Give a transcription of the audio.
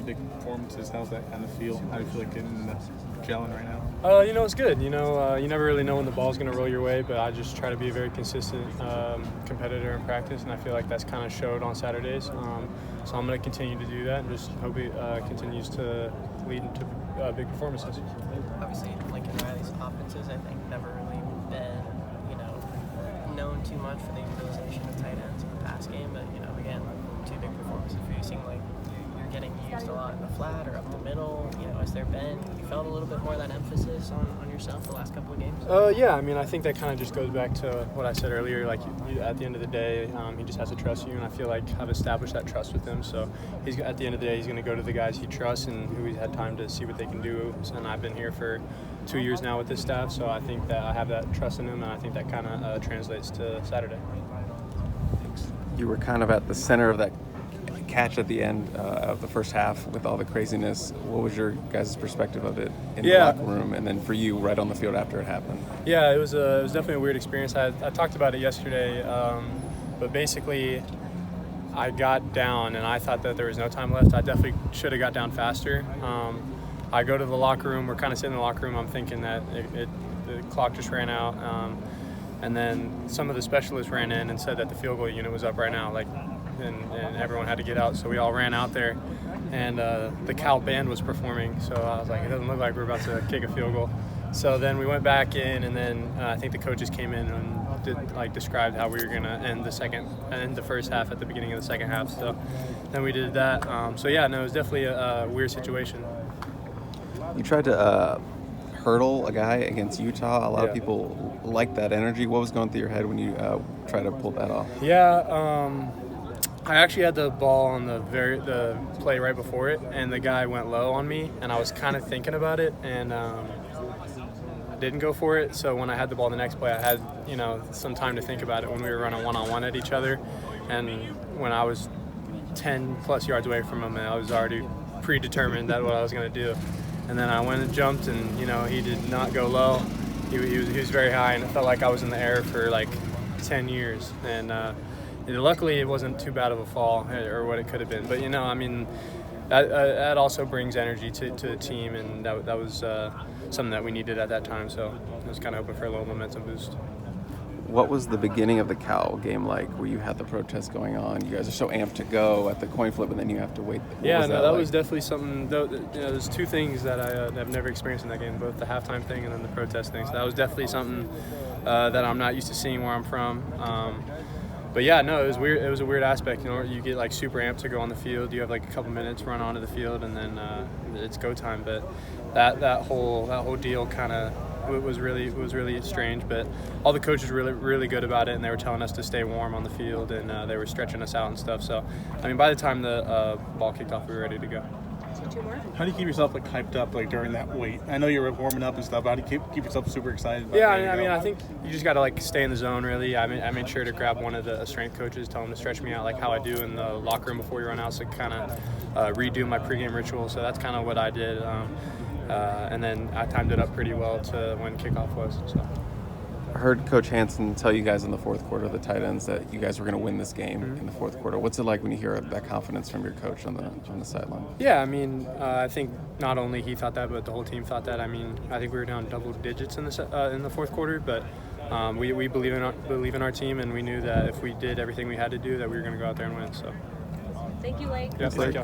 pretty big performances. How's that kind of feel? How do you feel like getting gelling right now? It's good. You never really know when the ball's going to roll your way, but I just try to be a very consistent competitor in practice, and I feel like that's kind of showed on Saturdays. So I'm going to continue to do that and just hope it continues to lead into big performances. Obviously, Lincoln Riley's offenses, I think, never really been, known too much for the utilization of tight ends in the pass game. But, again, two big performances for you. Seem like you're getting used a lot in the flat or up the middle. Has there been, you felt a little bit more of that emphasis on yourself the last couple of games? Yeah, I think that kind of just goes back to what I said earlier. Like, at the end of the day, he just has to trust you, and I feel like I've established that trust with him. So at the end of the day, he's going to go to the guys he trusts and who he's had time to see what they can do. And I've been here for 2 years now with this staff, so I think that I have that trust in him, and I think that kind of translates to Saturday. You were kind of at the center of that catch at the end of the first half with all the craziness. What was your guys' perspective of it in the locker room, and then for you right on the field after it happened? Yeah, it was definitely a weird experience. I talked about it yesterday, but basically I got down and I thought that there was no time left. I definitely should have got down faster. I go to the locker room. We're kind of sitting in the locker room. I'm thinking that the clock just ran out. And then some of the specialists ran in and said that the field goal unit was up right now, and everyone had to get out. So we all ran out there, and the Cal band was performing. So I was like, it doesn't look like we're about to kick a field goal. So then we went back in, and then I think the coaches came in and described how we were going to end the first half at the beginning of the second half. So then we did that. It was definitely a weird situation. You tried to hurdle a guy against Utah. A lot of people like that energy. What was going through your head when you tried to pull that off? I actually had the ball on the play right before it, and the guy went low on me, and I was kind of thinking about it, and I didn't go for it. So when I had the ball the next play, I had some time to think about it when we were running one-on-one at each other, and when I was 10 plus yards away from him, I was already predetermined that what I was going to do. And then I went and jumped, and he did not go low. He was very high, and it felt like I was in the air for like 10 years. And luckily, it wasn't too bad of a fall or what it could have been. But that also brings energy to the team, and that was something that we needed at that time. So I was kind of hoping for a little momentum boost. What was the beginning of the Cal game like, where you had the protests going on? You guys are so amped to go at the coin flip, and then you have to wait. That was definitely something. There's two things that I've never experienced in that game, both the halftime thing and then the protest thing. So that was definitely something that I'm not used to seeing where I'm from. It was weird. It was a weird aspect. You get super amped to go on the field. You have a couple minutes run onto the field, and then it's go time. But that whole deal kind of was really strange. But all the coaches were really, really good about it, and they were telling us to stay warm on the field, and they were stretching us out and stuff. So by the time the ball kicked off, we were ready to go. Two more. How do you keep yourself hyped up during that wait? I know you were warming up and stuff, but how do you keep yourself super excited? I think you just got to stay in the zone. Really, I made sure to grab one of the strength coaches, tell him to stretch me out like how I do in the locker room before we run out, so kind of redo my pregame ritual. So that's kind of what I did, and then I timed it up pretty well to when kickoff was. So. I heard Coach Hansen tell you guys in the fourth quarter, the tight ends, that you guys were going to win this game in the fourth quarter. What's it like when you hear that confidence from your coach on the sideline? Yeah, I think not only he thought that, but the whole team thought that. I think we were down double digits in the fourth quarter, but we believe in our team, and we knew that if we did everything we had to do, that we were going to go out there and win. So. Thank you, Lake. Yeah, thank you.